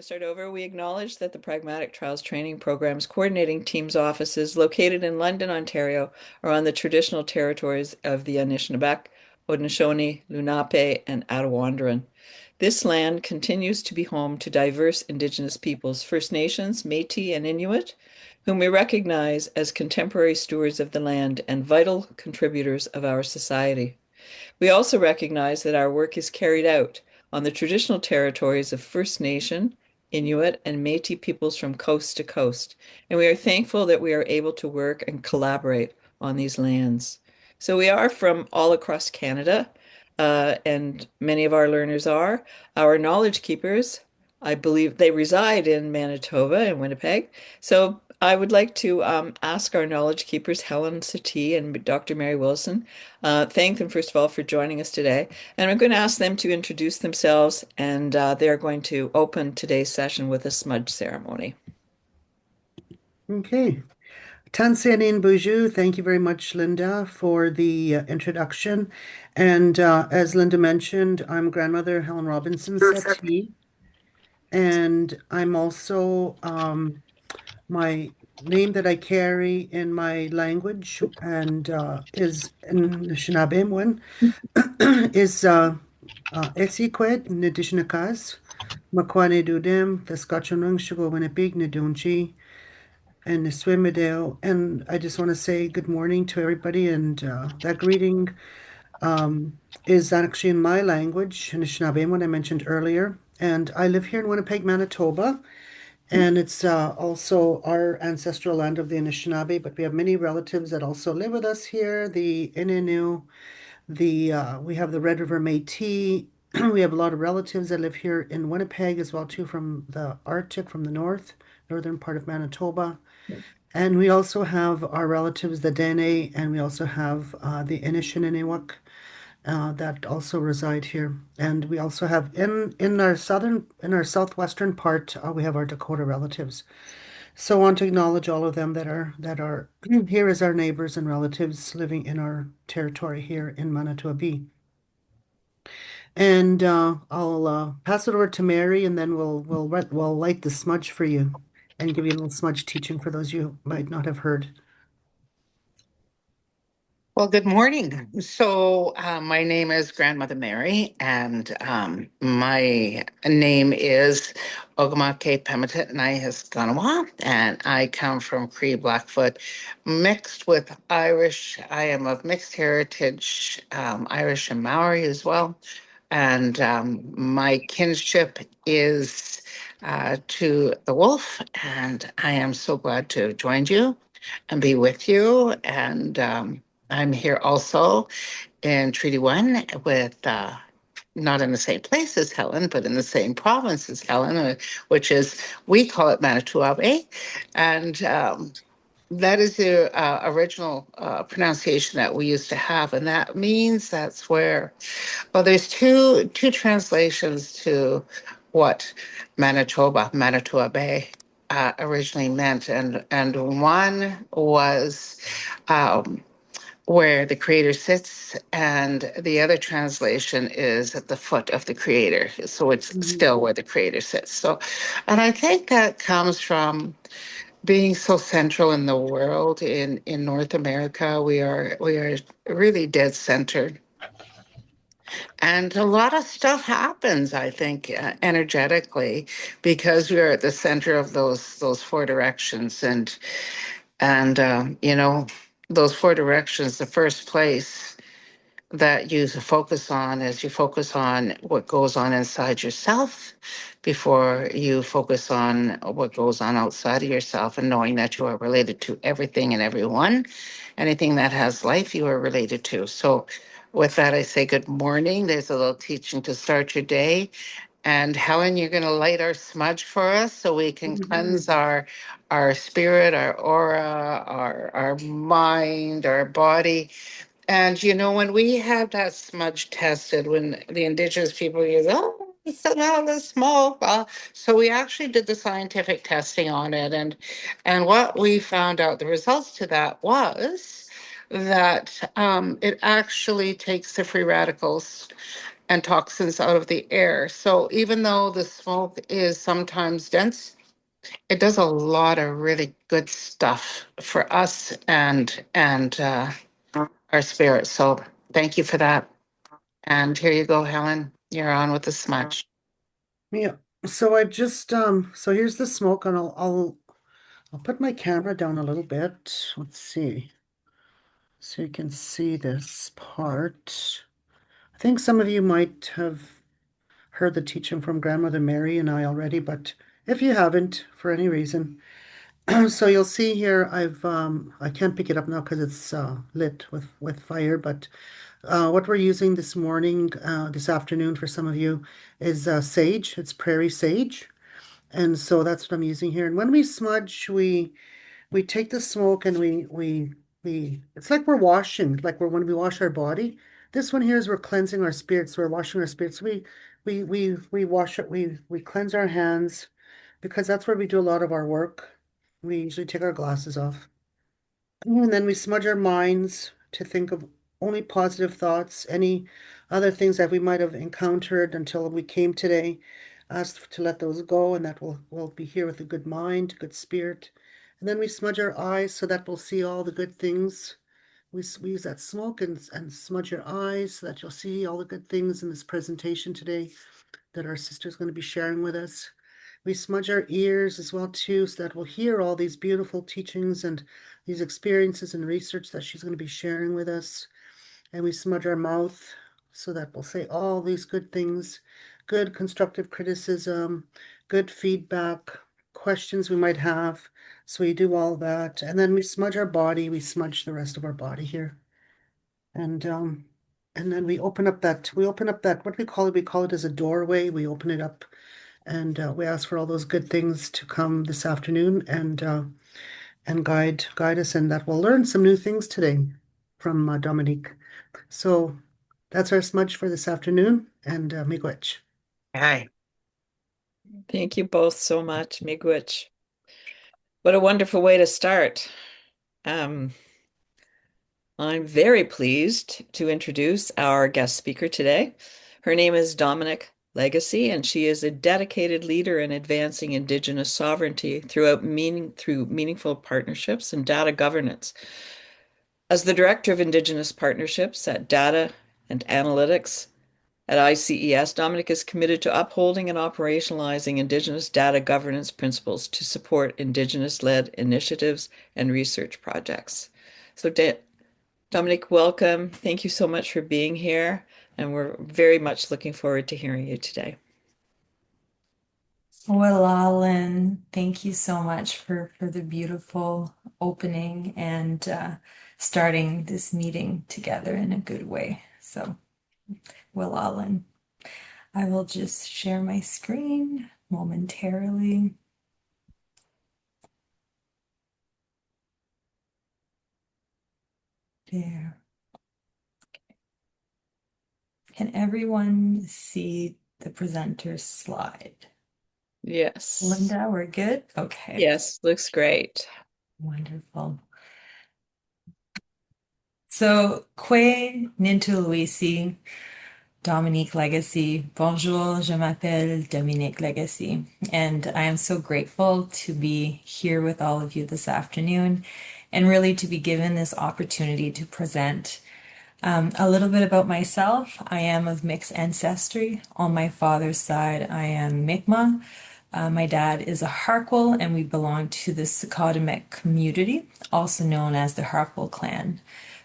to start over. We acknowledge that the Pragmatic Trials Training Program's coordinating teams offices located in London, Ontario, are on the traditional territories of the Anishinaabe, Haudenosaunee, Lenape, and Attawandaron. This land continues to be home to diverse Indigenous peoples, First Nations, Métis, and Inuit, whom we recognize as contemporary stewards of the land and vital contributors of our society. We also recognize that our work is carried out on the traditional territories of First Nation, Inuit, and Métis peoples from coast to coast, and we are thankful that we are able to work and collaborate on these lands. So we are from all across Canada, and many of our learners are. Our knowledge keepers, I believe they reside in Manitoba and Winnipeg. So I would like to ask our knowledge keepers, Helen Satie and Dr. Mary Wilson, thank them first of all for joining us today. And I'm going to ask them to introduce themselves, and they're going to open today's session with a smudge ceremony. Okay. Tansianin Buju, thank you very much, Linda, for the introduction. And as Linda mentioned, I'm grandmother Helen Robinson Settee, and I'm also my name that I carry in my language and is in Anishinaabe is Etsikwet Nidishnakas, Makwane Dudem, Saskatchewan Shugo Winnipeg Nidunchi, and Niswimidale. And I just want to say good morning to everybody. And that greeting is actually in my language, Anishinaabe, what I mentioned earlier. And I live here in Winnipeg, Manitoba. And it's also our ancestral land of the Anishinaabe, but we have many relatives that also live with us here. The Innu, we have the Red River Métis. We have a lot of relatives that live here in Winnipeg as well too, from the Arctic, from the northern part of Manitoba. And we also have our relatives, the Dene, and we also have the Anishinaabe that also reside here. And we also have in our southwestern part, we have our Dakota relatives. So I want to acknowledge all of them that are here as our neighbors and relatives living in our territory here in Manitoba. And I'll pass it over to Mary, and then we'll light the smudge for you and give you a little smudge teaching for those you might not have heard. Well, good morning. So, my name is Grandmother Mary, and my name is Ogamake Pemitit Nihis Ganawa, and I come from Cree Blackfoot, mixed with Irish. I am of mixed heritage, Irish and Maori as well. And my kinship is to the wolf, and I am so glad to have joined you and be with you. And I'm here also in Treaty One with not in the same place as Helen, but in the same province as Helen, which is, we call it Manitoba. And that is the original pronunciation that we used to have. And that means that's where, well, there's two translations to what Manitoba Bay originally meant. And one was where the creator sits, and the other translation is at the foot of the creator. So it's Mhm. still where the creator sits. So, and I think that comes from being so central in the world. In North America, we are really dead centered. And a lot of stuff happens, I think, energetically, because we are at the center of those four directions. And those four directions, the first place that you focus on is you focus on what goes on inside yourself before you focus on what goes on outside of yourself, and knowing that you are related to everything and everyone. Anything that has life, you are related to. So with that, I say good morning. There's a little teaching to start your day. And Helen, you're going to light our smudge for us so we can cleanse our spirit, our aura, our mind, our body. And when we have that smudge tested, when the Indigenous people use, oh, it's not this small. So we actually did the scientific testing on it, and what we found out, the results to that was that it actually takes the free radicals and toxins out of the air. So even though the smoke is sometimes dense, it does a lot of really good stuff for us and our spirits. So thank you for that. And here you go, Helen. You're on with the smudge. Yeah. So I've just so here's the smoke, and I'll put my camera down a little bit. Let's see. So you can see this part. I think some of you might have heard the teaching from Grandmother Mary and I already, but if you haven't, for any reason, so you'll see here I can't pick it up now because it's lit with fire, but what we're using this morning, this afternoon for some of you is sage. It's prairie sage. And so that's what I'm using here. And when we smudge, we take the smoke and we it's like we're washing, like we're when we wash our body. This one here is we're cleansing our spirits. We're washing our spirits. We wash it, we cleanse our hands because that's where we do a lot of our work. We usually take our glasses off. And then we smudge our minds to think of only positive thoughts, any other things that we might have encountered until we came today. Ask to let those go, and that we'll be here with a good mind, good spirit. And then we smudge our eyes so that we'll see all the good things. We use that smoke and smudge your eyes so that you'll see all the good things in this presentation today that our sister's going to be sharing with us. We smudge our ears as well too, so that we'll hear all these beautiful teachings and these experiences and research that she's going to be sharing with us. And we smudge our mouth so that we'll say all these good things, good constructive criticism, good feedback, questions we might have. So we do all that. And then we smudge our body, we smudge the rest of our body here. And then we open up that, what we call it as a doorway. We open it up and we ask for all those good things to come this afternoon and guide us, and that we'll learn some new things today from Dominique. So that's our smudge for this afternoon, and miigwech. Hi. Thank you both so much, Miigwech. What a wonderful way to start. Um, I'm very pleased to introduce our guest speaker today. Her name is Dominique Legacy, and she is a dedicated leader in advancing Indigenous sovereignty through meaningful partnerships and data governance. As the Director of Indigenous Partnerships at Data and Analytics at ICES, Dominic is committed to upholding and operationalizing Indigenous data governance principles to support Indigenous-led initiatives and research projects. So, Dominic, welcome. Thank you so much for being here, and we're very much looking forward to hearing you today. Well, Alan, thank you so much for the beautiful opening and starting this meeting together in a good way. So, well, Alan, I will just share my screen momentarily. There. Can everyone see the presenter's slide? Yes. Linda, we're good? Okay. Yes, looks great. Wonderful. So, Kwe Nintu Luisi, Dominique Legacy. Bonjour, je m'appelle Dominique Legacy, and I am so grateful to be here with all of you this afternoon and really to be given this opportunity to present a little bit about myself. I am of mixed ancestry. On my father's side, I am Mi'kmaq. My dad is a Harquel, and we belong to the Secaudamek community, also known as the Harquel clan.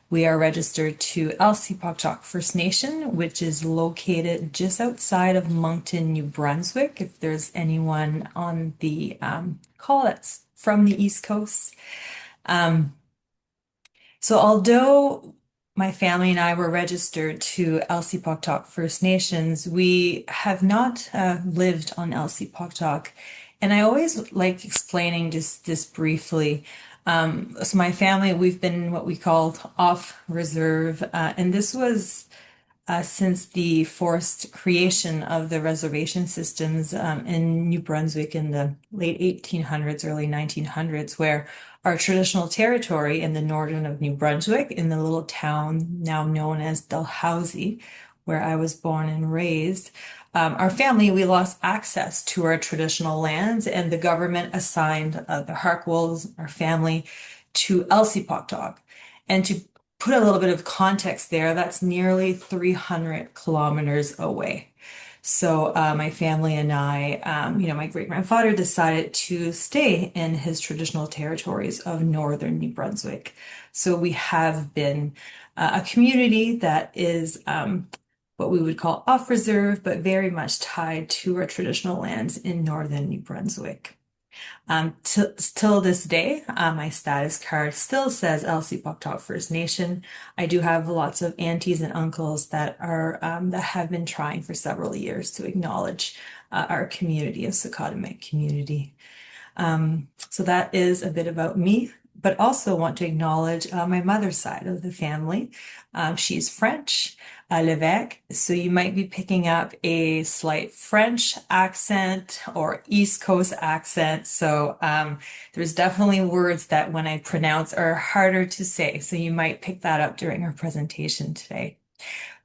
We are registered to Elsipogtog First Nation, which is located just outside of Moncton, New Brunswick. If there's anyone on the call that's from the East Coast. So although my family and I were registered to Elsipogtog First Nations, we have not lived on Elsipogtog. And I always like explaining just this briefly. So my family, we've been what we called off reserve, and this was since the forced creation of the reservation systems in New Brunswick in the late 1800s, early 1900s, where our traditional territory in the northern of New Brunswick, in the little town now known as Dalhousie, where I was born and raised, our family, we lost access to our traditional lands, and the government assigned the Harkwolves, our family, to Elsipogtog. And to put a little bit of context there, that's nearly 300 kilometers away. So my family and I, my great-grandfather decided to stay in his traditional territories of northern New Brunswick. So we have been a community that is what we would call off reserve, but very much tied to our traditional lands in northern New Brunswick. Till this day, my status card still says Elsipogtog First Nation. I do have lots of aunties and uncles that are that have been trying for several years to acknowledge our community, a Secaudimek community. So that is a bit about me, but also want to acknowledge my mother's side of the family. She's French, Levesque, so you might be picking up a slight French accent or East Coast accent. So there's definitely words that when I pronounce are harder to say. So you might pick that up during our presentation today.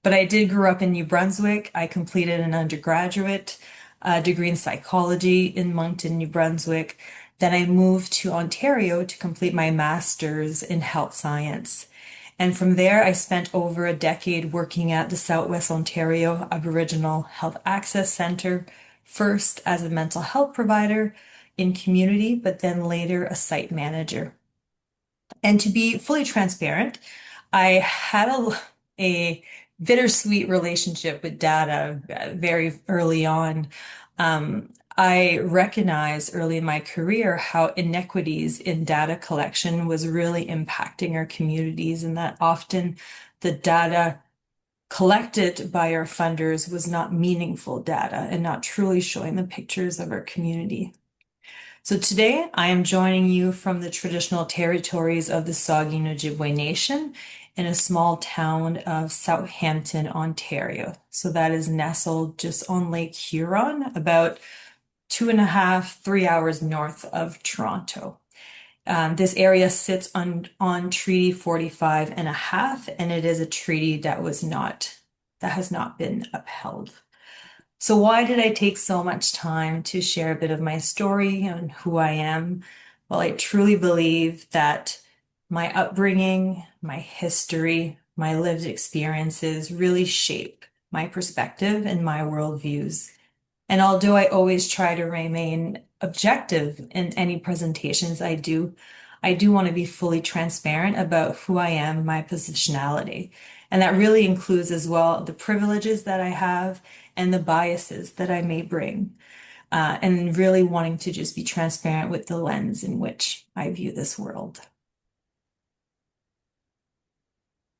But I did grow up in New Brunswick. I completed an undergraduate degree in psychology in Moncton, New Brunswick. Then I moved to Ontario to complete my master's in health science. And from there, I spent over a decade working at the Southwest Ontario Aboriginal Health Access Centre, first as a mental health provider in community, but then later a site manager. And to be fully transparent, I had a bittersweet relationship with data very early on. I recognized early in my career how inequities in data collection was really impacting our communities, and that often the data collected by our funders was not meaningful data and not truly showing the pictures of our community. So today I am joining you from the traditional territories of the Saugeen Ojibwe Nation in a small town of Southampton, Ontario. So that is nestled just on Lake Huron, about 2.5, 3 hours north of Toronto. This area sits on Treaty 45 and a half, and it is a treaty that has not been upheld. So why did I take so much time to share a bit of my story and who I am? Well, I truly believe that my upbringing, my history, my lived experiences really shape my perspective and my worldviews. And although I always try to remain objective in any presentations I do want to be fully transparent about who I am, my positionality. And that really includes as well the privileges that I have and the biases that I may bring. And really wanting to just be transparent with the lens in which I view this world.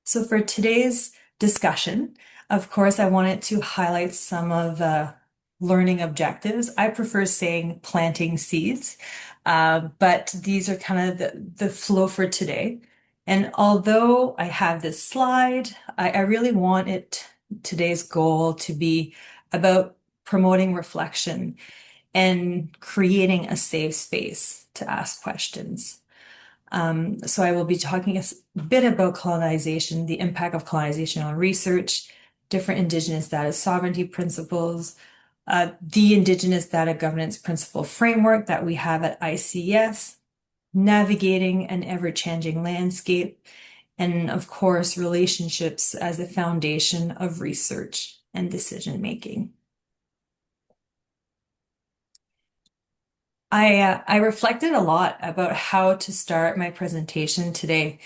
So for today's discussion, of course, I wanted to highlight some of the learning objectives. I prefer saying planting seeds, but these are kind of the flow for today. And although I have this slide, I really want today's goal to be about promoting reflection and creating a safe space to ask questions. So I will be talking a bit about colonization, the impact of colonization on research, different Indigenous data sovereignty principles, the Indigenous data governance principle framework that we have at ICS, navigating an ever-changing landscape, and of course, relationships as the foundation of research and decision making. I reflected a lot about how to start my presentation today.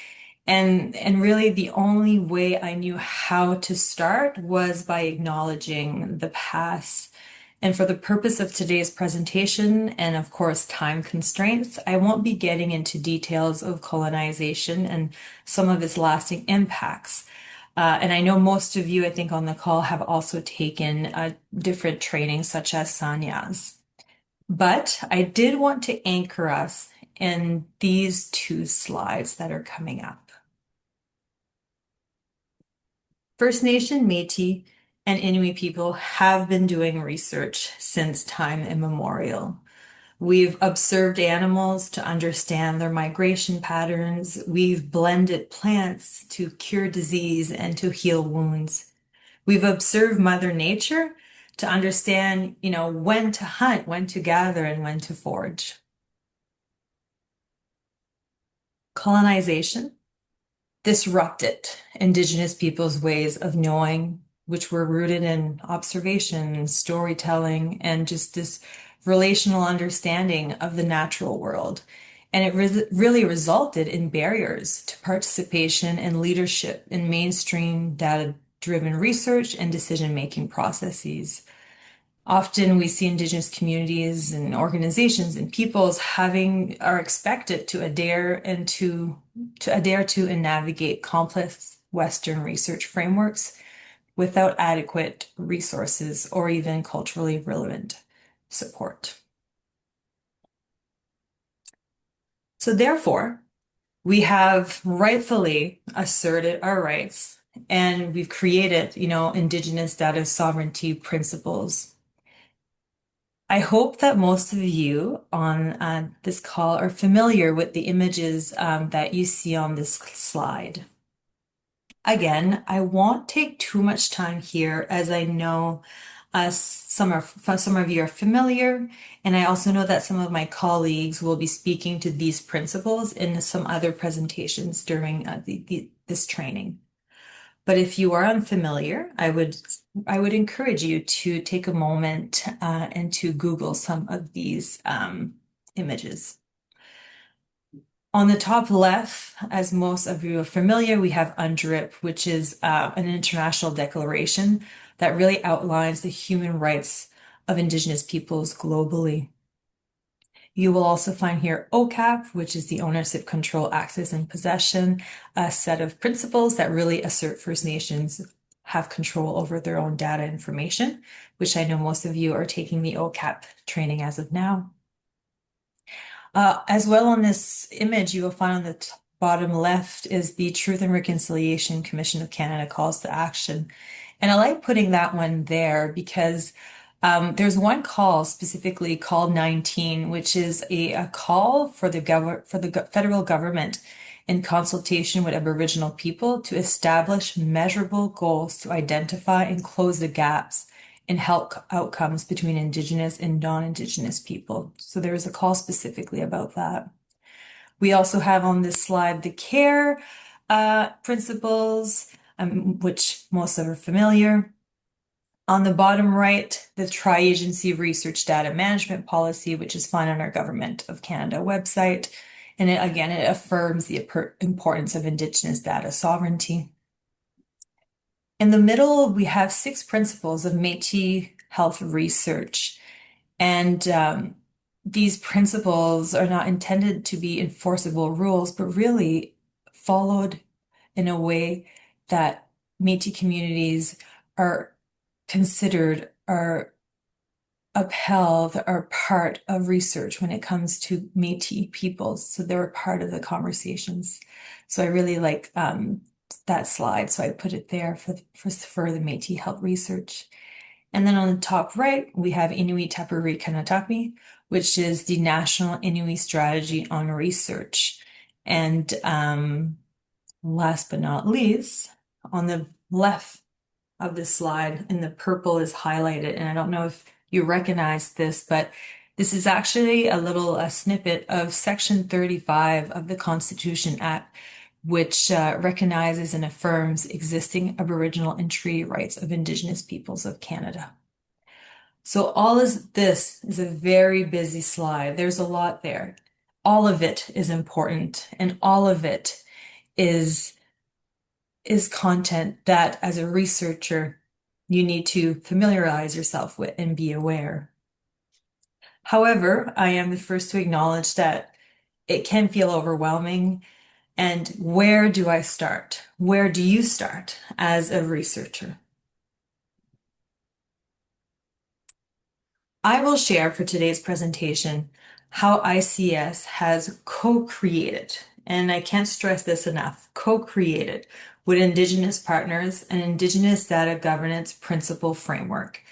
And really the only way I knew how to start was by acknowledging the past. And for the purpose of today's presentation, and of course time constraints, I won't be getting into details of colonization and some of its lasting impacts. And I know most of you, I think, on the call have also taken different trainings such as Sanyas. But I did want to anchor us in these two slides that are coming up. First Nation, Métis, and Inuit people have been doing research since time immemorial. We've observed animals to understand their migration patterns. We've blended plants to cure disease and to heal wounds. We've observed Mother Nature to understand, when to hunt, when to gather, and when to forage. Colonization disrupted Indigenous peoples' ways of knowing, which were rooted in observation and storytelling and just this relational understanding of the natural world. And it really resulted in barriers to participation and leadership in mainstream data-driven research and decision-making processes. Often we see Indigenous communities and organizations and peoples are expected to adhere to and navigate complex Western research frameworks without adequate resources or even culturally relevant support. So therefore, we have rightfully asserted our rights and we've created, Indigenous data sovereignty principles. I hope that most of you on this call are familiar with the images that you see on this slide. Again, I won't take too much time here as I know some of you are familiar, and I also know that some of my colleagues will be speaking to these principles in some other presentations during this training. But if you are unfamiliar, I would encourage you to take a moment and to Google some of these images. On the top left, as most of you are familiar, we have UNDRIP, which is an international declaration that really outlines the human rights of Indigenous peoples globally. You will also find here OCAP, which is the ownership, control, access, and possession, a set of principles that really assert First Nations have control over their own data information, which I know most of you are taking the OCAP training as of now. As well on this image, you will find on the bottom left is the Truth and Reconciliation Commission of Canada calls to action. And I like putting that one there because there's one call, specifically call 19, which is a call for the federal government in consultation with Aboriginal people to establish measurable goals to identify and close the gaps in health outcomes between Indigenous and non-Indigenous people. So there is a call specifically about that. We also have on this slide the CARE principles, which most of are familiar. On the bottom right, the Tri-Agency Research Data Management Policy, which is found on our Government of Canada website. And it affirms the importance of Indigenous data sovereignty. In the middle, we have 6 principles of Métis health research. And these principles are not intended to be enforceable rules, but really followed in a way that Métis communities are considered, are upheld, are part of research when it comes to Métis peoples. So they're a part of the conversations. So I really like that slide. So I put it there for the Métis health research. And then on the top right, we have Inuit Tapiri Kanatami, which is the National Inuit Strategy on Research. And last but not least, on the left of this slide, and the purple is highlighted, and I don't know if you recognize this, but this is actually a snippet of Section 35 of the Constitution Act, which recognizes and affirms existing Aboriginal and treaty rights of Indigenous peoples of Canada. So this is a very busy slide. There's a lot there. All of it is important, and all of it is content that as a researcher you need to familiarize yourself with and be aware. However, I am the first to acknowledge that it can feel overwhelming. And where do I start? Where do you start as a researcher? I will share for today's presentation how ICS has co-created, and I can't stress this enough, co-created with Indigenous partners an Indigenous data governance principle framework,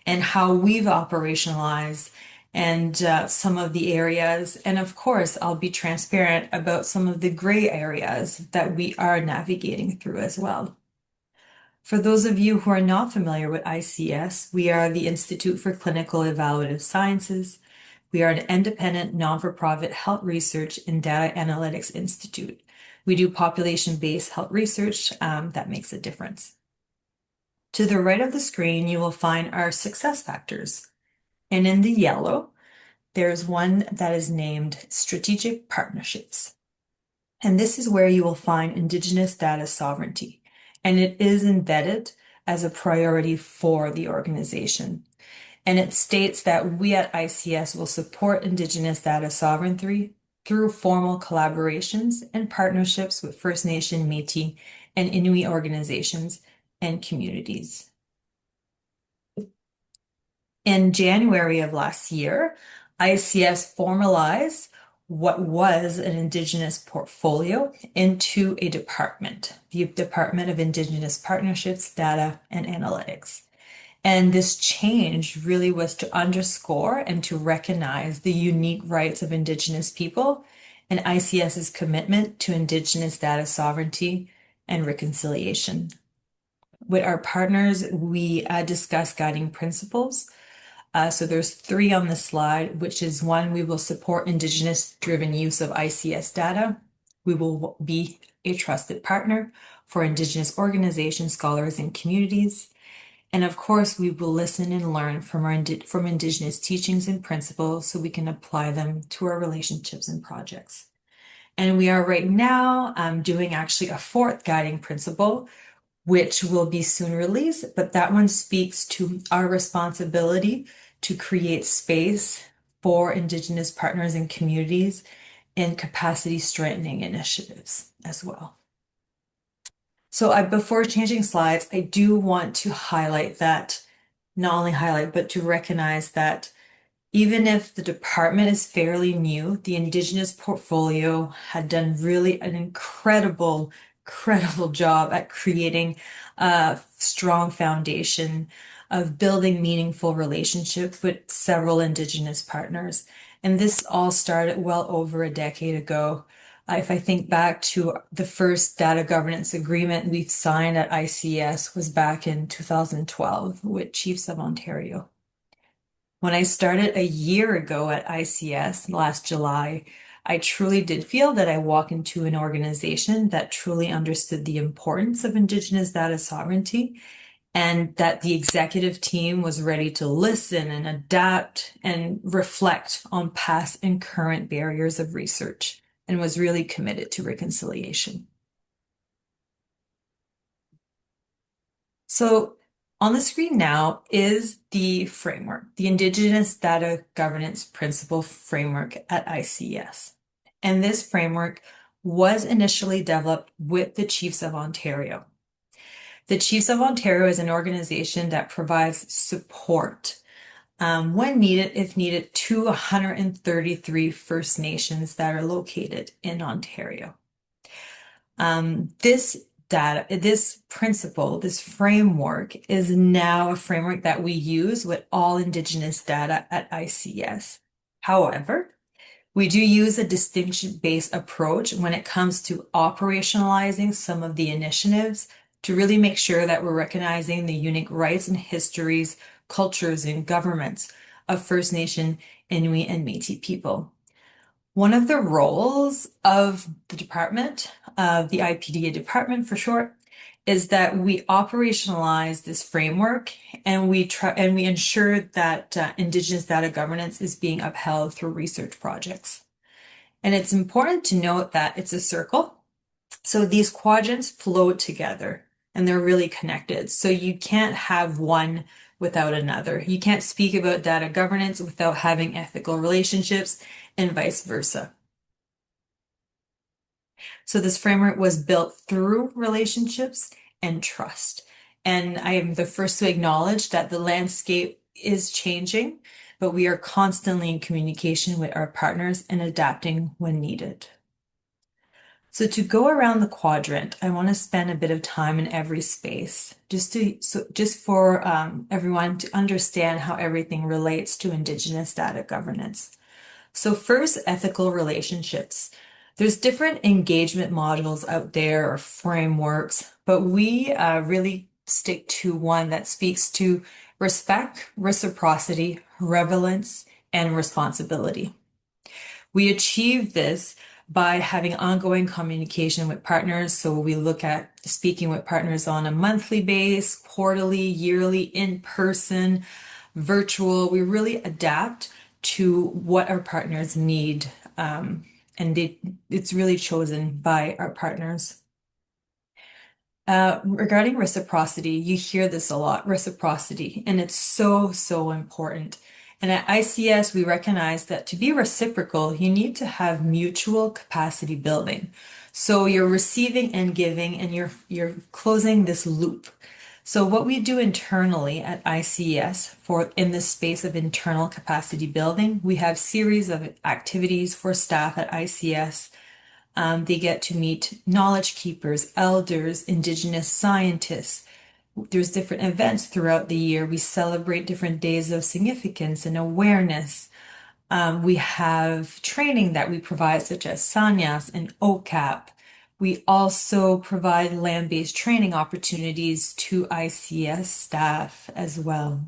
and how we've operationalized and some of the areas. And of course, I'll be transparent about some of the gray areas that we are navigating through as well. For those of you who are not familiar with ICS, we are the Institute for Clinical Evaluative Sciences. We are an independent, non-for-profit health research and data analytics institute. We do population-based health research that makes a difference. To the right of the screen, you will find our success factors. And in the yellow, there's one that is named Strategic Partnerships. And this is where you will find Indigenous data sovereignty. And it is embedded as a priority for the organization. And it states that we at ICS will support Indigenous data sovereignty through formal collaborations and partnerships with First Nation, Métis, and Inuit organizations and communities. In January of last year, ICS formalized what was an Indigenous portfolio into a department, the Department of Indigenous Partnerships, Data, and Analytics. And this change really was to underscore and to recognize the unique rights of Indigenous people and ICS's commitment to Indigenous data sovereignty and reconciliation. With our partners, we discuss guiding principles. So there's 3 on the slide, which is 1, we will support Indigenous-driven use of ICS data. We will be a trusted partner for Indigenous organizations, scholars, and communities. And of course, we will listen and learn from Indigenous teachings and principles so we can apply them to our relationships and projects. And we are right now doing actually a 4th guiding principle, which will be soon released, but that one speaks to our responsibility to create space for Indigenous partners and communities and capacity strengthening initiatives as well. So before changing slides, I do want to highlight that, not only highlight, but to recognize that even if the department is fairly new, the Indigenous portfolio had done really an incredible job at creating a strong foundation of building meaningful relationships with several Indigenous partners. And this all started well over a decade ago. If I think back to the first data governance agreement we've signed at ICS was back in 2012 with Chiefs of Ontario. When I started a year ago at ICS last July, I truly did feel that I walked into an organization that truly understood the importance of Indigenous data sovereignty and that the executive team was ready to listen and adapt and reflect on past and current barriers of research and was really committed to reconciliation. So on the screen now is the framework, the Indigenous Data Governance Principle Framework at ICS. And this framework was initially developed with the Chiefs of Ontario. The Chiefs of Ontario is an organization that provides support when needed, if needed, to 133 First Nations that are located in Ontario. This principle, this framework is now a framework that we use with all Indigenous data at ICS. However, we do use a distinction-based approach when it comes to operationalizing some of the initiatives to really make sure that we're recognizing the unique rights and histories, cultures, and governments of First Nation, Inuit, and Métis people. One of the roles of the department, the IPDA department for short, is that we operationalize this framework and we ensure that Indigenous data governance is being upheld through research projects. And it's important to note that it's a circle. So these quadrants flow together and they're really connected. So you can't have one without another. You can't speak about data governance without having ethical relationships and vice versa. So this framework was built through relationships and trust. And I am the first to acknowledge that the landscape is changing, but we are constantly in communication with our partners and adapting when needed. So to go around the quadrant, I want to spend a bit of time in every space, just for everyone to understand how everything relates to Indigenous data governance. So first, ethical relationships. There's different engagement models out there or frameworks, but we really stick to one that speaks to respect, reciprocity, relevance, and responsibility. We achieve this by having ongoing communication with partners. So we look at speaking with partners on a monthly basis, quarterly, yearly, in person, virtual. We really adapt to what our partners need. It's really chosen by our partners. Regarding reciprocity, you hear this a lot, reciprocity, and it's so, so important. And at ICS, we recognize that to be reciprocal, you need to have mutual capacity building. So you're receiving and giving, and you're closing this loop. So what we do internally at ICS for in this space of internal capacity building, we have series of activities for staff at ICS. They get to meet knowledge keepers, elders, Indigenous scientists. There's different events throughout the year. We celebrate different days of significance and awareness. We have training that we provide, such as Sanyas and OCAP. We also provide land-based training opportunities to ICS staff as well.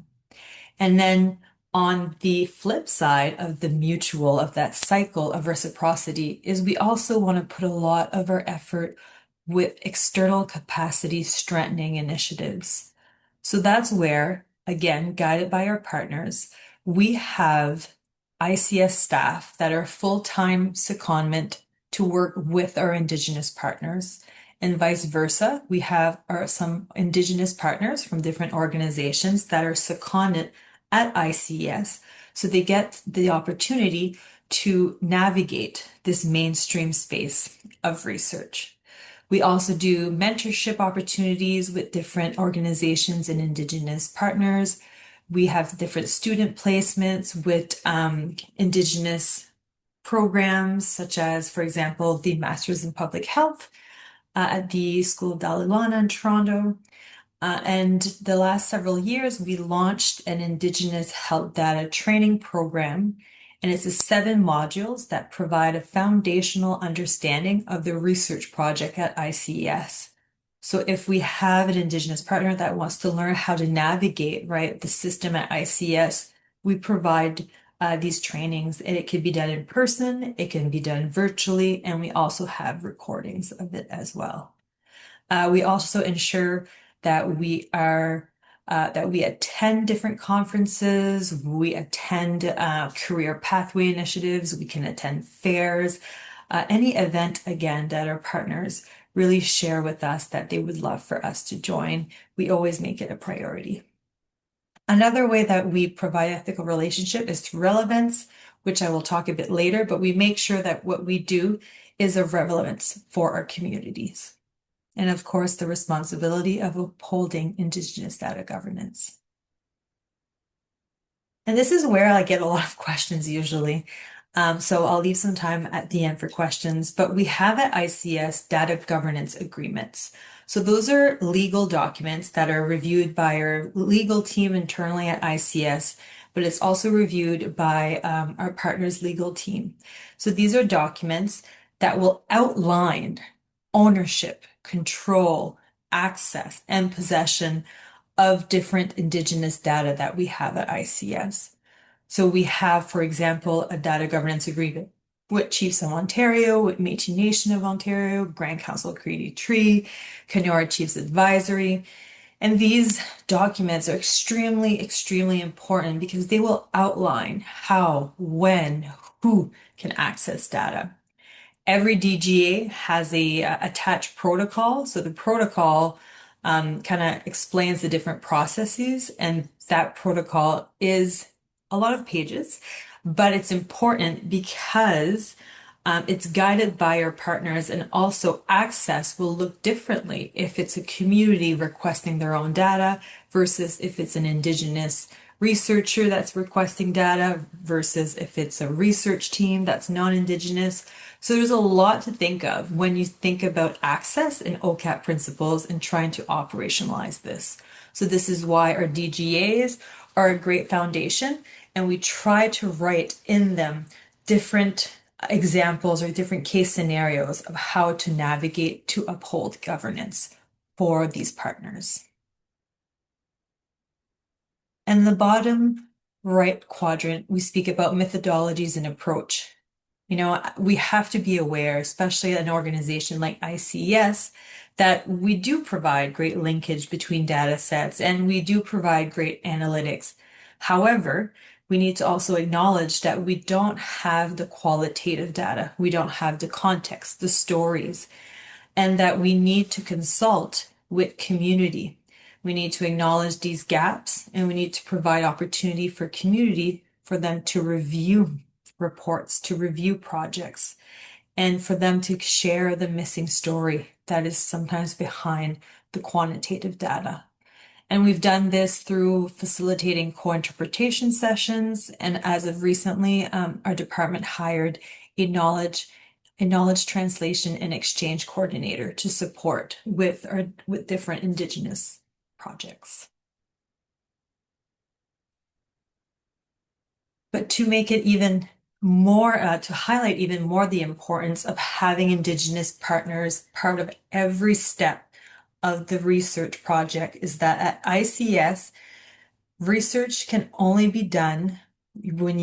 And then on the flip side of the mutual, of that cycle of reciprocity, is we also want to put a lot of our effort with external capacity strengthening initiatives. So that's where, again, guided by our partners, we have ICS staff that are full-time secondment to work with our Indigenous partners. And vice versa, we have some Indigenous partners from different organizations that are seconded at ICS. So they get the opportunity to navigate this mainstream space of research. We also do mentorship opportunities with different organizations and Indigenous partners. We have different student placements with Indigenous programs, such as, for example, the Masters in Public Health at the School of Daliwana in Toronto. And the last several years, we launched an Indigenous health data training program, and it's 7 modules that provide a foundational understanding of the research project at ICES. So if we have an Indigenous partner that wants to learn how to navigate, right, the system at ICS, we provide these trainings, and it can be done in person, it can be done virtually, and we also have recordings of it as well. We also ensure that we attend different conferences, we attend career pathway initiatives, we can attend fairs, any event, again, that our partners really share with us that they would love for us to join. We always make it a priority. Another way that we provide ethical relationship is through relevance, which I will talk a bit later, but we make sure that what we do is of relevance for our communities. And of course, the responsibility of upholding Indigenous data governance. And this is where I get a lot of questions usually. So I'll leave some time at the end for questions, but we have at ICS data governance agreements. So those are legal documents that are reviewed by our legal team internally at ICS, but it's also reviewed by our partner's legal team. So these are documents that will outline ownership, control, access, and possession of different Indigenous data that we have at ICS. So we have, for example, a data governance agreement with Chiefs of Ontario, with Métis Nation of Ontario, Grand Council Cree Tree, Kenora Chiefs Advisory. And these documents are extremely, extremely important because they will outline how, when, who can access data. Every DGA has a attached protocol. So the protocol kind of explains the different processes, and that protocol is a lot of pages, but it's important because it's guided by our partners, and also access will look differently if it's a community requesting their own data versus if it's an Indigenous researcher that's requesting data versus if it's a research team that's non-Indigenous. So there's a lot to think of when you think about access and OCAP principles and trying to operationalize this. So this is why our DGAs are a great foundation, and we try to write in them different examples or different case scenarios of how to navigate to uphold governance for these partners. And the bottom right quadrant, we speak about methodologies and approach. We have to be aware, especially an organization like ICES, that we do provide great linkage between data sets and we do provide great analytics. However, we need to also acknowledge that we don't have the qualitative data. We don't have the context, the stories, and that we need to consult with community. We need to acknowledge these gaps and we need to provide opportunity for community for them to review reports, to review projects, and for them to share the missing story that is sometimes behind the quantitative data. And we've done this through facilitating co-interpretation sessions. And as of recently, our department hired a knowledge translation and exchange coordinator to support with different Indigenous projects. But to make it even more, to highlight even more the importance of having Indigenous partners part of every step of the research project is that at ICS, research can only be done with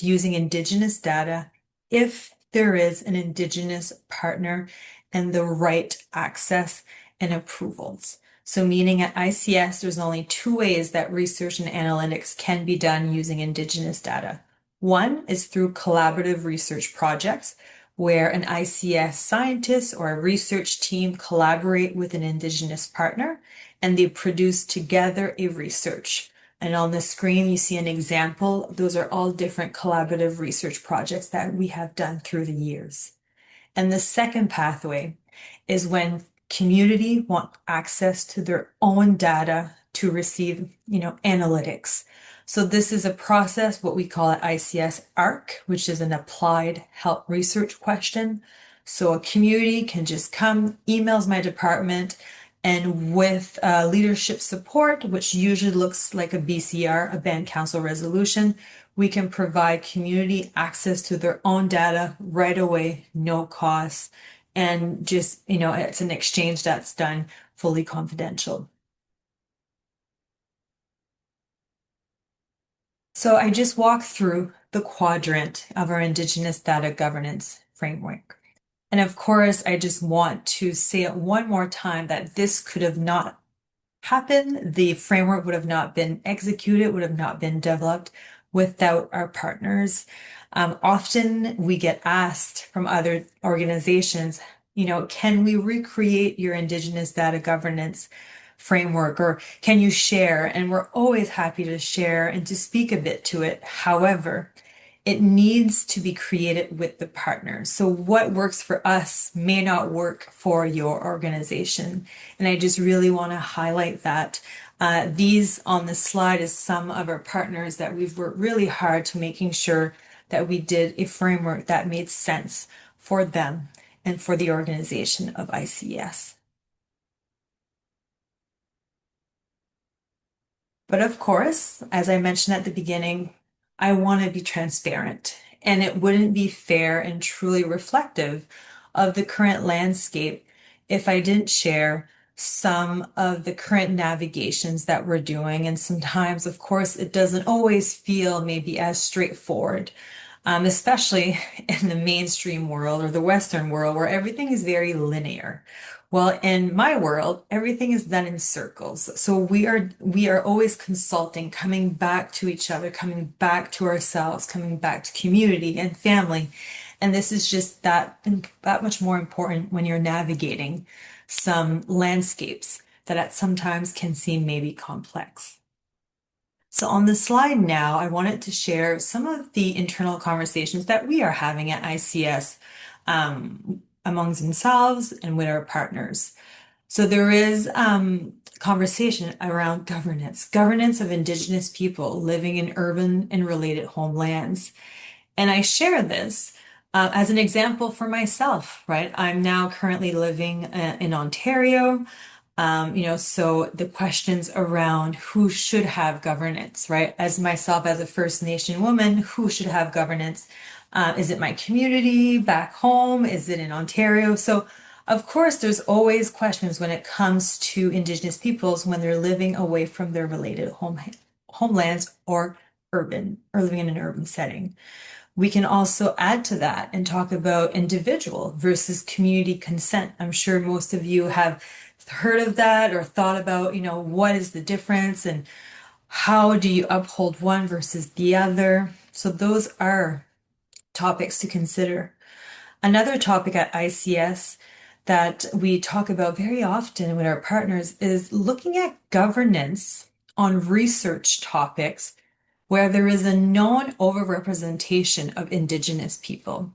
using Indigenous data if there is an Indigenous partner and the right access and approvals. So meaning at ICS, there's only two ways that research and analytics can be done using Indigenous data. One is through collaborative research projects, where an ICS scientist or a research team collaborate with an Indigenous partner and they produce together a research. And on the screen, you see an example. Those are all different collaborative research projects that we have done through the years. And the second pathway is when community want access to their own data to receive, analytics. So this is a process, what we call at ICS ARC, which is an applied health research question. So a community can just come, emails my department, and with leadership support, which usually looks like a BCR, a band council resolution, we can provide community access to their own data right away, no cost. And just, it's an exchange that's done fully confidential. So I just walked through the quadrant of our Indigenous data governance framework. And of course, I just want to say it one more time that this could have not happened. The framework would have not been executed, would have not been developed without our partners. Often we get asked from other organizations, can we recreate your Indigenous data governance framework or can you share? And we're always happy to share and to speak a bit to it. However, it needs to be created with the partners. So what works for us may not work for your organization. And I just really want to highlight that. These on the slide is some of our partners that we've worked really hard to making sure that we did a framework that made sense for them and for the organization of ICES. But of course, as I mentioned at the beginning, I want to be transparent, and it wouldn't be fair and truly reflective of the current landscape if I didn't share some of the current navigations that we're doing. And sometimes, of course, it doesn't always feel maybe as straightforward, especially in the mainstream world or the Western world where everything is very linear. Well, in my world, everything is done in circles. So we are always consulting, coming back to each other, coming back to ourselves, coming back to community and family. And this is just that much more important when you're navigating some landscapes that at sometimes can seem maybe complex. So on the slide now, I wanted to share some of the internal conversations that we are having at ICS amongst themselves and with our partners. So there is conversation around governance of Indigenous people living in urban and related homelands. And I share this as an example for myself, right? I'm now currently living in Ontario. So the questions around who should have governance, right? As myself, as a First Nation woman, who should have governance? Is it my community back home? Is it in Ontario? So, of course, there's always questions when it comes to Indigenous peoples when they're living away from their related homelands or urban or living in an urban setting. We can also add to that and talk about individual versus community consent. I'm sure most of you have heard of that or thought about, what is the difference and how do you uphold one versus the other? So those are topics to consider. Another topic at ICS that we talk about very often with our partners is looking at governance on research topics where there is a known overrepresentation of Indigenous people.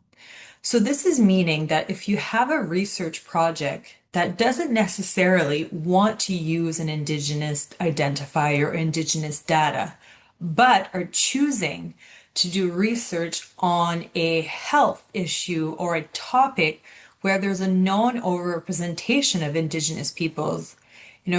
So this is meaning that if you have a research project that doesn't necessarily want to use an Indigenous identifier or Indigenous data, but are choosing to do research on a health issue or a topic where there's a known overrepresentation of Indigenous peoples,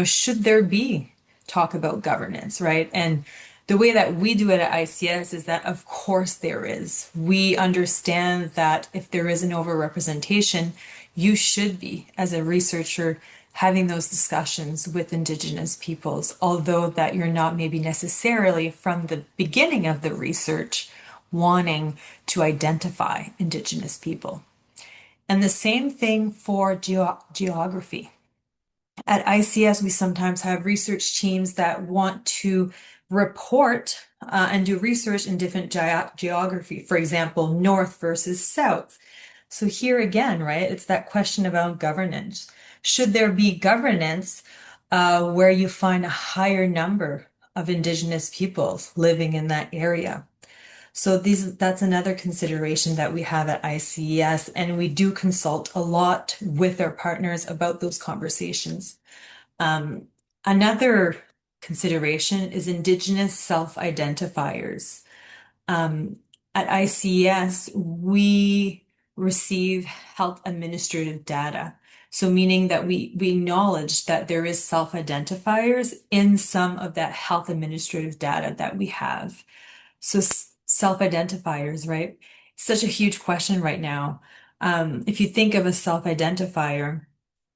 should there be talk about governance, right? And the way that we do it at ICS is that, of course, there is. We understand that if there is an overrepresentation, you should be, as a researcher, having those discussions with Indigenous peoples, although that you're not maybe necessarily from the beginning of the research wanting to identify Indigenous people. And the same thing for geography. At ICS, we sometimes have research teams that want to report and do research in different geography, for example, north versus south. So here again, right, it's that question about governance. Should there be governance where you find a higher number of Indigenous peoples living in that area? So that's another consideration that we have at ICES, and we do consult a lot with our partners about those conversations. Another consideration is Indigenous self-identifiers. At ICES, we receive health administrative data. So meaning that we acknowledge that there is self-identifiers in some of that health administrative data that we have. So self-identifiers, right? Such a huge question right now. If you think of a self-identifier,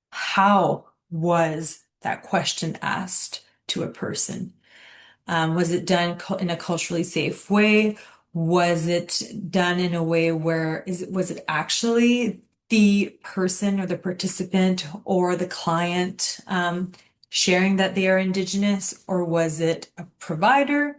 how was that question asked to a person? Was it done in a culturally safe way? Was it done in a way where was it actually the person or the participant or the client sharing that they are Indigenous, or was it a provider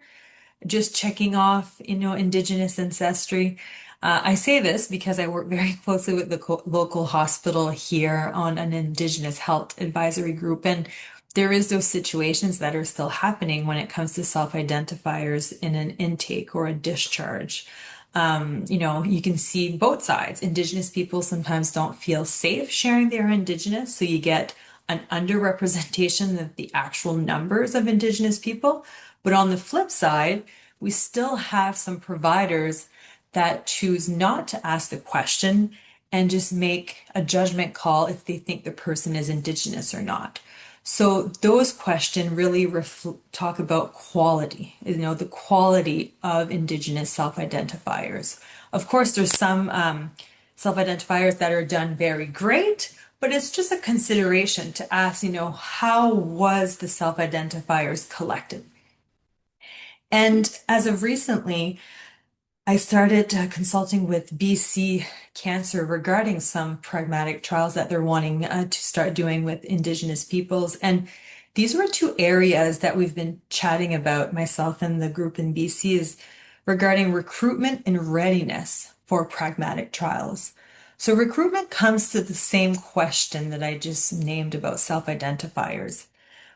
just checking off, Indigenous ancestry? I say this because I work very closely with the local hospital here on an Indigenous health advisory group, and there is those situations that are still happening when it comes to self-identifiers in an intake or a discharge. You can see both sides. Indigenous people sometimes don't feel safe sharing they're Indigenous, so you get an underrepresentation of the actual numbers of Indigenous people. But on the flip side, we still have some providers that choose not to ask the question and just make a judgment call if they think the person is Indigenous or not. So those questions really talk about quality, the quality of Indigenous self-identifiers. Of course, there's some self-identifiers that are done very great, but it's just a consideration to ask, how was the self-identifiers collected? And as of recently, I started consulting with BC Cancer regarding some pragmatic trials that they're wanting to start doing with Indigenous peoples. And these were two areas that we've been chatting about, myself and the group in BC, is regarding recruitment and readiness for pragmatic trials. So recruitment comes to the same question that I just named about self-identifiers.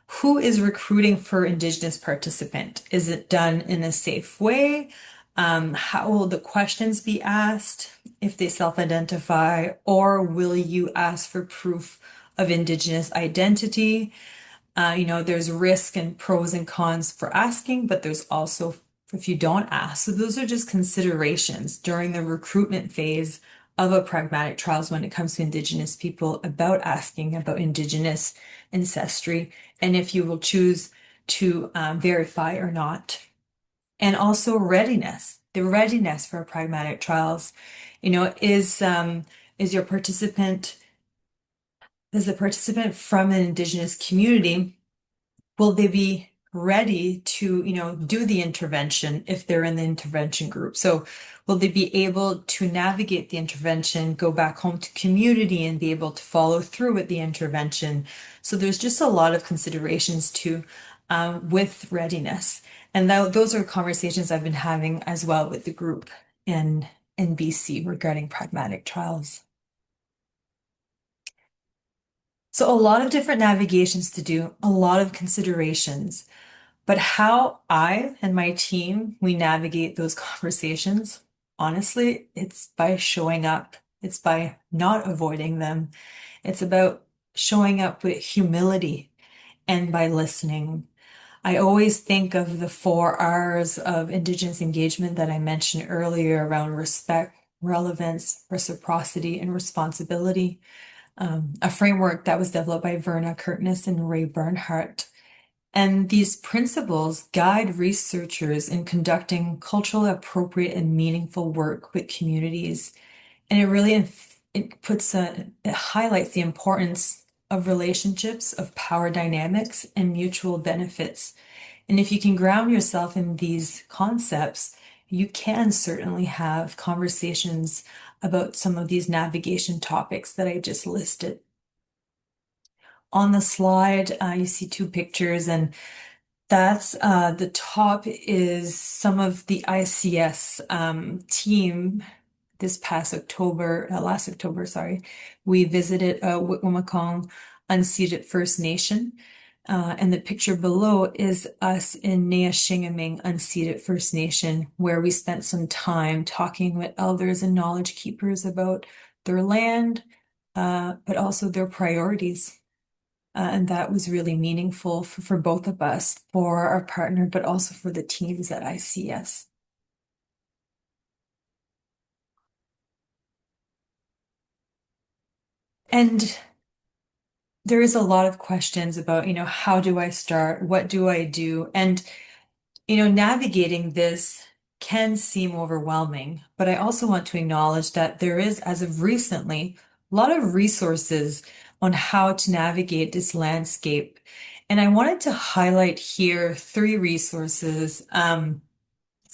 Who is recruiting for Indigenous participant? Is it done in a safe way? How will the questions be asked if they self-identify, or will you ask for proof of Indigenous identity? There's risk and pros and cons for asking, but there's also if you don't ask. So those are just considerations during the recruitment phase of a pragmatic trials when it comes to Indigenous people about asking about Indigenous ancestry and if you will choose to verify or not. And also readiness, the readiness for pragmatic trials, is your participant, is the participant from an Indigenous community? Will they be ready to, do the intervention if they're in the intervention group? So will they be able to navigate the intervention, go back home to community and be able to follow through with the intervention? So there's just a lot of considerations to with readiness. And those are conversations I've been having as well with the group in BC regarding pragmatic trials. So a lot of different navigations to do, a lot of considerations. But how I and my team, we navigate those conversations, honestly, it's by showing up. It's by not avoiding them. It's about showing up with humility and by listening. I always think of the 4 R's of Indigenous engagement that I mentioned earlier around respect, relevance, reciprocity, and responsibility. A framework that was developed by Verna Kirkness and Ray Bernhardt. And these principles guide researchers in conducting culturally appropriate and meaningful work with communities. And it highlights the importance of relationships, of power dynamics, and mutual benefits. And if you can ground yourself in these concepts, you can certainly have conversations about some of these navigation topics that I just listed. On the slide, you see 2 pictures, and that's the top is some of the ICS team this past October, last October, sorry. We visited Wickwamacong Unceded First Nation. And the picture below is us in Neashingaming Unceded First Nation, where we spent some time talking with elders and knowledge keepers about their land, but also their priorities. And that was really meaningful for both of us, for our partner, but also for the teams at ICS. And there is a lot of questions about, how do I start? What do I do? And, navigating this can seem overwhelming, but I also want to acknowledge that there is, as of recently, a lot of resources on how to navigate this landscape. And I wanted to highlight here 3 resources. Some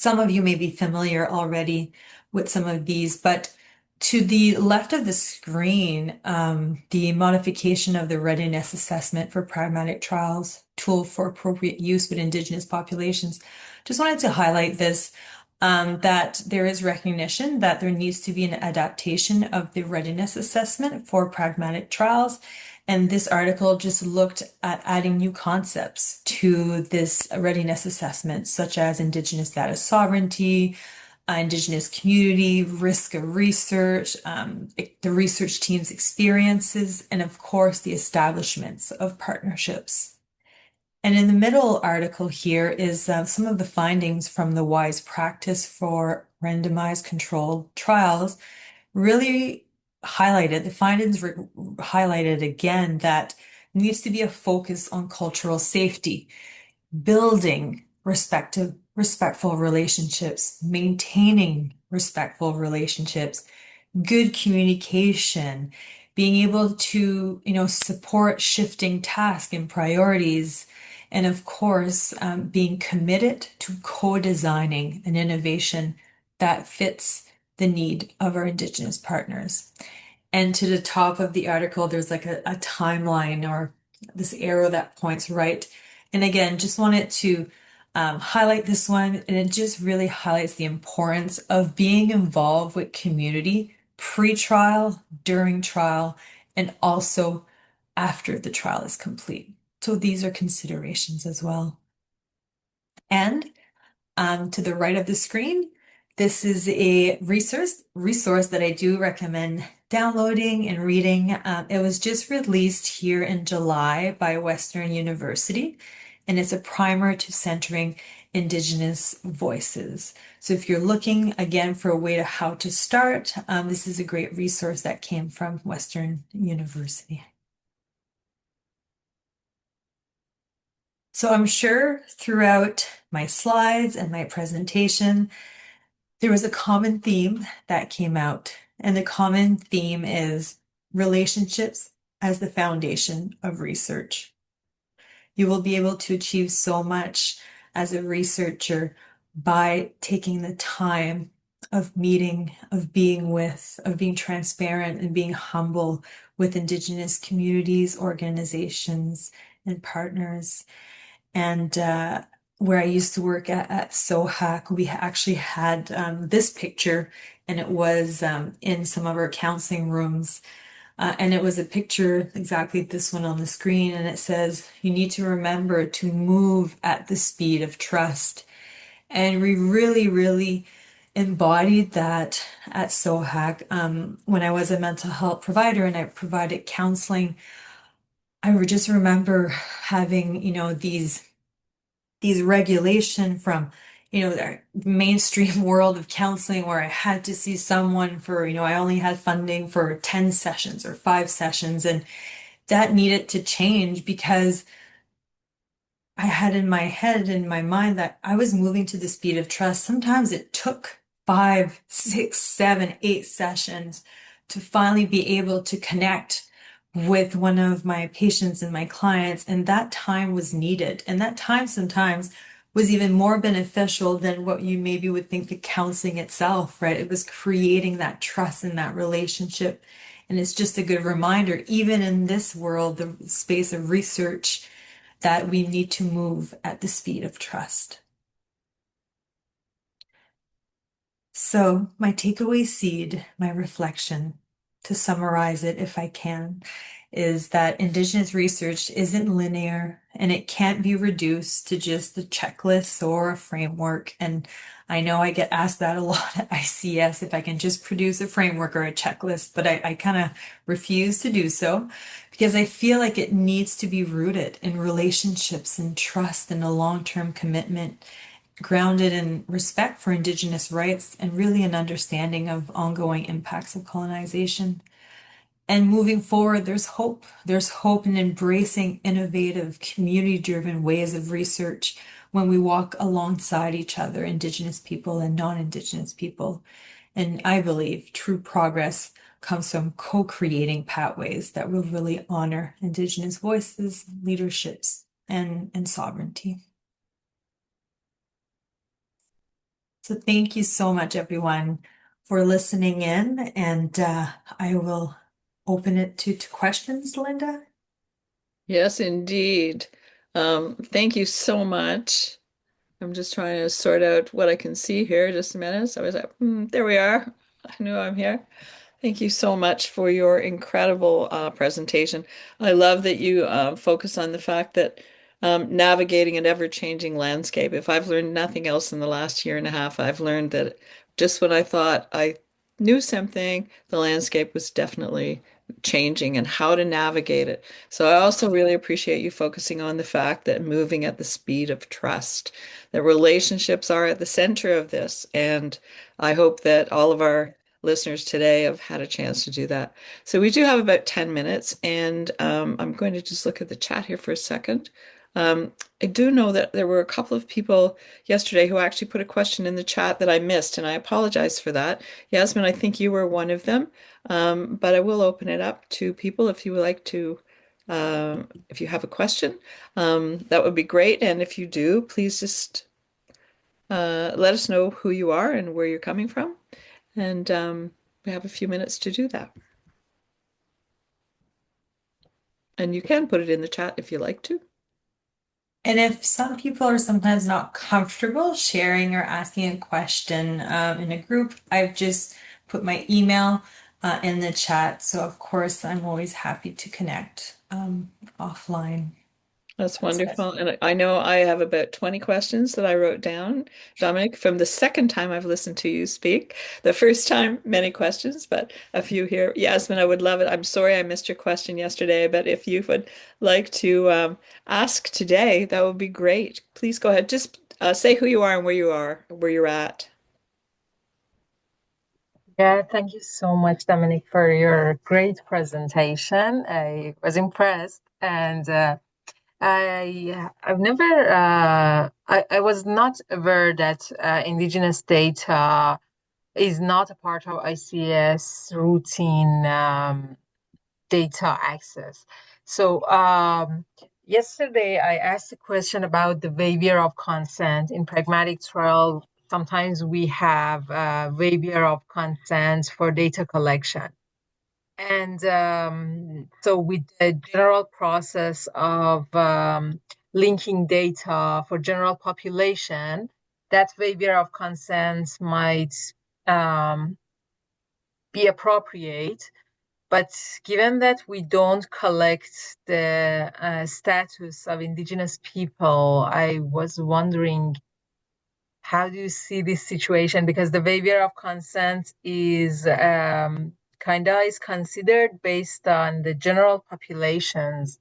of you may be familiar already with some of these, but to the left of the screen, the modification of the readiness assessment for pragmatic trials, tool for appropriate use with Indigenous populations. Just wanted to highlight this, that there is recognition that there needs to be an adaptation of the readiness assessment for pragmatic trials. And this article just looked at adding new concepts to this readiness assessment, such as Indigenous data sovereignty, Indigenous community, risk of research, the research team's experiences, and of course, the establishments of partnerships. And in the middle article here is some of the findings from the WISE practice for randomized controlled trials really highlighted, the findings highlighted again that needs to be a focus on cultural safety, building respectful relationships, maintaining respectful relationships, good communication, being able to, support shifting tasks and priorities, and of course, being committed to co-designing an innovation that fits the need of our Indigenous partners. And to the top of the article, there's like a timeline or this arrow that points right. And again, just wanted to highlight this one, and it just really highlights the importance of being involved with community pre-trial, during trial, and also after the trial is complete. So these are considerations as well. And to the right of the screen, this is a resource that I do recommend downloading and reading. It was just released here in July by Western University, and it's a primer to centering Indigenous voices. So if you're looking again for a way to how to start, this is a great resource that came from Western University. So I'm sure throughout my slides and my presentation, there was a common theme that came out, and the common theme is relationships as the foundation of research. You will be able to achieve so much as a researcher by taking the time of meeting, of being with, of being transparent and being humble with Indigenous communities, organizations, and partners. And where I used to work at SOHAC, we actually had this picture, and it was in some of our counseling rooms. And it was a picture exactly this one on the screen, and it says, "You need to remember to move at the speed of trust." And we really, really embodied that at SOHAC. When I was a mental health provider and I provided counseling, I would just remember having, these regulation from, the mainstream world of counseling where I had to see someone for, I only had funding for 10 sessions or 5 sessions. And that needed to change because I had in my head, in my mind, that I was moving to the speed of trust. Sometimes it took 5, 6, 7, 8 sessions to finally be able to connect with one of my patients and my clients. And that time was needed. And that time sometimes was even more beneficial than what you maybe would think the counseling itself, right? It was creating that trust in that relationship. And it's just a good reminder, even in this world, the space of research, that we need to move at the speed of trust. So, my takeaway seed, my reflection, to summarize it if I can, is that Indigenous research isn't linear and it can't be reduced to just a checklist or a framework. And I know I get asked that a lot at ICS, if I can just produce a framework or a checklist, but I kind of refuse to do so because I feel like it needs to be rooted in relationships and trust and a long-term commitment, grounded in respect for Indigenous rights and really an understanding of ongoing impacts of colonization. And moving forward, there's hope. There's hope in embracing innovative, community-driven ways of research when we walk alongside each other, Indigenous people and non-Indigenous people. And I believe true progress comes from co-creating pathways that will really honor Indigenous voices, leaderships, and sovereignty. So thank you so much, everyone, for listening in, and I will open it to questions, Linda. Yes, indeed. Thank you so much. I'm just trying to sort out what I can see here. Just a minute. So I was like, there we are. I knew I'm here. Thank you so much for your incredible presentation. I love that you focus on the fact that navigating an ever-changing landscape. If I've learned nothing else in the last year and a half, I've learned that just when I thought I knew something, the landscape was definitely changing and how to navigate it. So I also really appreciate you focusing on the fact that moving at the speed of trust, that relationships are at the center of this. And I hope that all of our listeners today have had a chance to do that. So we do have about 10 minutes, and I'm going to just look at the chat here for a second. I do know that there were a couple of people yesterday who actually put a question in the chat that I missed, and I apologize for that. Yasmin, I think you were one of them, but I will open it up to people if you would like to, if you have a question, that would be great. And if you do, please just let us know who you are and where you're coming from. And we have a few minutes to do that. And you can put it in the chat if you like to. And if some people are sometimes not comfortable sharing or asking a question in a group, I've just put my email in the chat. So, of course, I'm always happy to connect offline. That's That's best. wonderful. And I know I have about 20 questions that I wrote down, Dominic, from the second time I've listened to you speak. The first time, many questions, but a few here. Yasmin, I would love it. I'm sorry I missed your question yesterday, but if you would like to ask today, that would be great. Please go ahead. Just say who you are, where you're at. Yeah, thank you so much, Dominique, for your great presentation. I was impressed, and I've never I was not aware that Indigenous data is not a part of ICS routine data access. So Yesterday, I asked a question about the waiver of consent. In pragmatic trial, sometimes we have waiver of consent for data collection. And so with the general process of linking data for general population, that waiver of consent might um, be appropriate. But given that we don't collect the status of Indigenous people, I was wondering, how do you see this situation? Because the waiver of consent is kind of is considered based on the general population's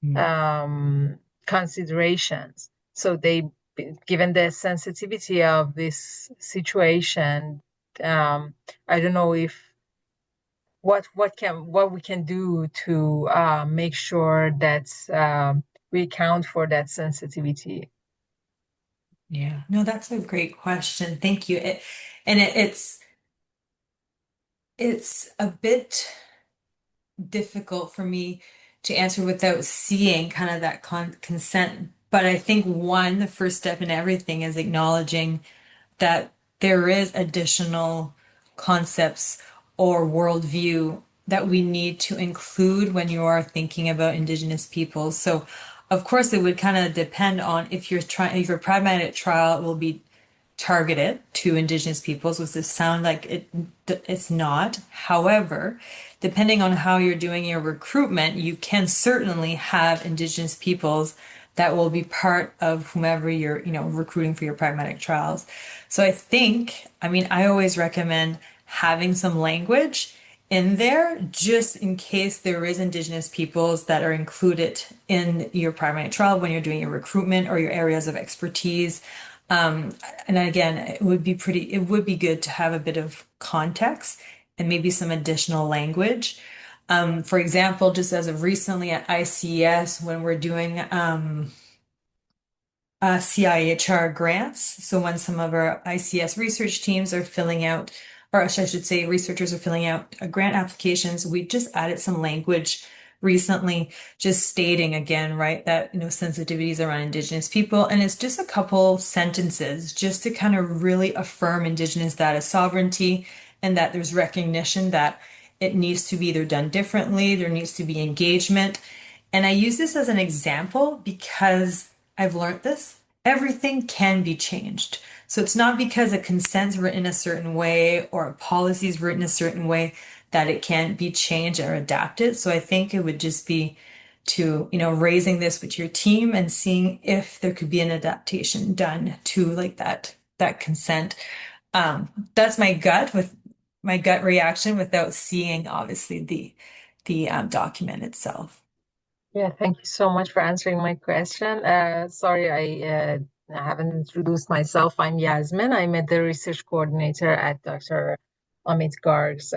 Mm. um, considerations. So they, given the sensitivity of this situation, I don't know if what we can do to make sure that we account for that sensitivity. Yeah, no, that's a great question. Thank you. It's a bit difficult for me to answer without seeing kind of that consent. But I think one, the first step in everything is acknowledging that there is additional concepts or worldview that we need to include when you are thinking about Indigenous peoples. So, of course, it would kind of depend on if your pragmatic trial will be targeted to Indigenous peoples, which this sound like it's not. However, depending on how you're doing your recruitment, you can certainly have Indigenous peoples that will be part of whomever you're, recruiting for your pragmatic trials. So I mean, I always recommend having some language in there just in case there is Indigenous peoples that are included in your pragmatic trial when you're doing your recruitment or your areas of expertise. And again, it would be good to have a bit of context and maybe some additional language. For example, just as of recently at ICS, when we're doing CIHR grants. So when some of our ICS research teams are filling out, or I should say, researchers are filling out grant applications, we just added some language recently, just stating again, right, that sensitivities around Indigenous people, and it's just a couple sentences just to kind of really affirm Indigenous data sovereignty and that there's recognition that it needs to be either done differently, there needs to be engagement. And I use this as an example because I've learned this. Everything can be changed. So it's not because a consent's written a certain way or a policy is written a certain way that it can't be changed or adapted. So I think it would just be to, raising this with your team and seeing if there could be an adaptation done to like that consent. That's my gut reaction without seeing obviously the document itself. Yeah, thank you so much for answering my question. Sorry, I haven't introduced myself. I'm Yasmin. I'm the research coordinator at Dr. Amit Garg's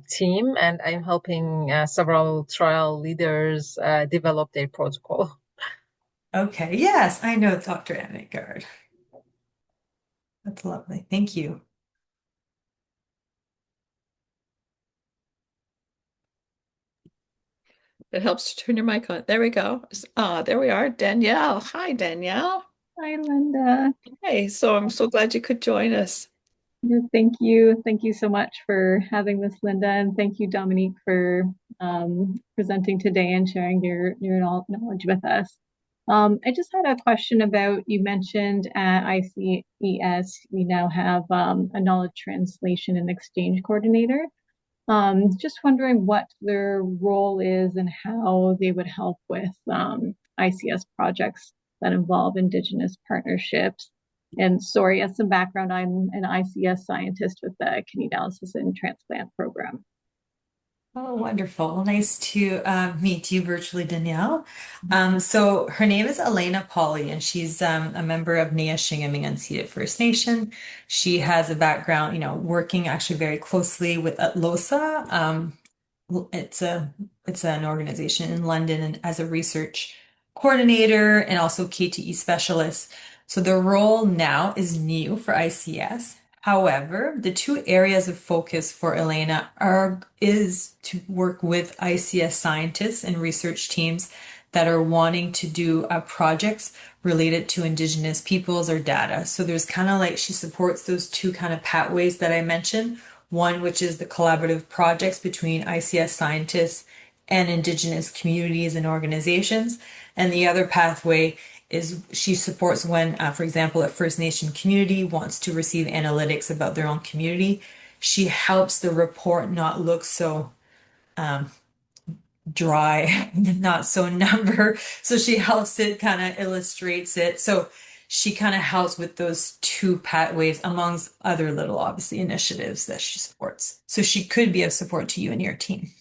team, and I'm helping several trial leaders develop their protocol. Okay, yes, I know Dr. Anagard. That's lovely. Thank you. It helps to turn your mic on. There we go. There we are. Danielle. Hi, Danielle. Hi, Linda. Hey, so I'm so glad you could join us. Yeah, thank you. Thank you so much for having this, Linda. And thank you, Dominique, for presenting today and sharing your knowledge with us. I just had a question about, you mentioned at ICES, we now have a knowledge translation and exchange coordinator. Just wondering what their role is and how they would help with ICS projects that involve Indigenous partnerships. And sorry, as some background, I'm an ICS scientist with the kidney dialysis and transplant program. Oh, wonderful. Well, nice to meet you virtually, Danielle. So her name is Elena Polly, and she's a member of Niyashingaming Unceded First Nation. She has a background, working actually very closely with ATLOSA. It's an organization in London and as a research coordinator and also KTE specialist. So the role now is new for ICS. However, the two areas of focus for Elena is to work with ICS scientists and research teams that are wanting to do projects related to Indigenous peoples or data. So there's kind of like she supports those two kind of pathways that I mentioned. One, which is the collaborative projects between ICS scientists and Indigenous communities and organizations. And the other pathway is she supports when, for example, a First Nation community wants to receive analytics about their own community. She helps the report not look so dry, not so number. So she helps it kind of illustrates it. So she kind of helps with those two pathways amongst other little obviously initiatives that she supports. So she could be of support to you and your team.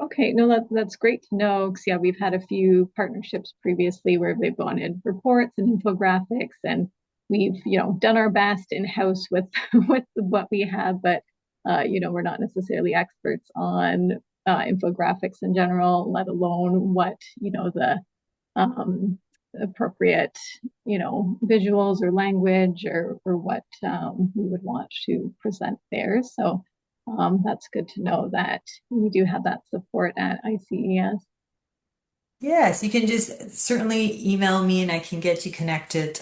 Okay, no, that's great to know. Because yeah, we've had a few partnerships previously where they've wanted reports and infographics, and we've done our best in house with with what we have, but we're not necessarily experts on infographics in general, let alone what the um, appropriate visuals or language or what we would want to present there. So that's good to know that we do have that support at ICES. Yes, you can just certainly email me and I can get you connected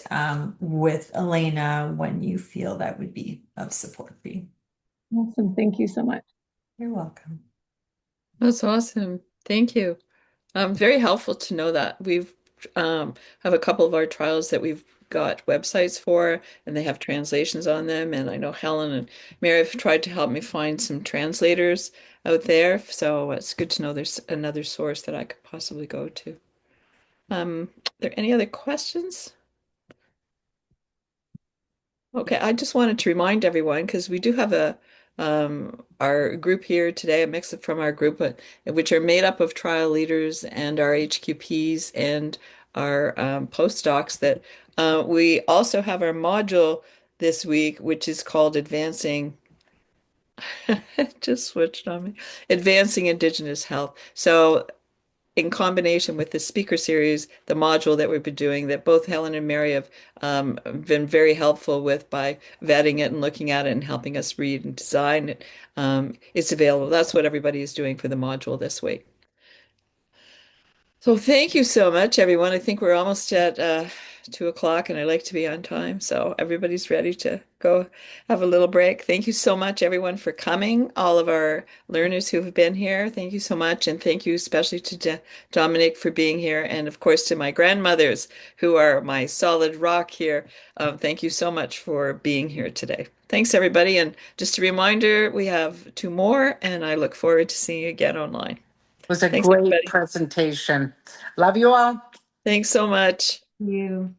with Elena when you feel that would be of support for you. Awesome. Thank you so much. You're welcome. That's awesome. Thank you. Very helpful to know that. We've have a couple of our trials that we've got websites for, and they have translations on them. And I know Helen and Mary have tried to help me find some translators out there. So it's good to know there's another source that I could possibly go to. Are there any other questions? Okay, I just wanted to remind everyone because we do have a our group here today, a mix from our group, which are made up of trial leaders and our HQPs and our postdocs. That we also have our module this week, which is called Advancing. It just switched on me. Advancing Indigenous Health. So in combination with the speaker series, the module that we've been doing, that both Helen and Mary have been very helpful with by vetting it and looking at it and helping us read and design it. It's available. That's what everybody is doing for the module this week. So thank you so much, everyone. I think we're almost at 2 o'clock, and I like to be on time. So everybody's ready to go have a little break. Thank you so much, everyone, for coming. All of our learners who have been here, thank you so much. And thank you especially to Dominique for being here. And of course, to my grandmothers who are my solid rock here. Thank you so much for being here today. Thanks, everybody. And just a reminder, we have two more, and I look forward to seeing you again online. It was a Thanks, great everybody. presentation. Love you all. Thanks so much. You.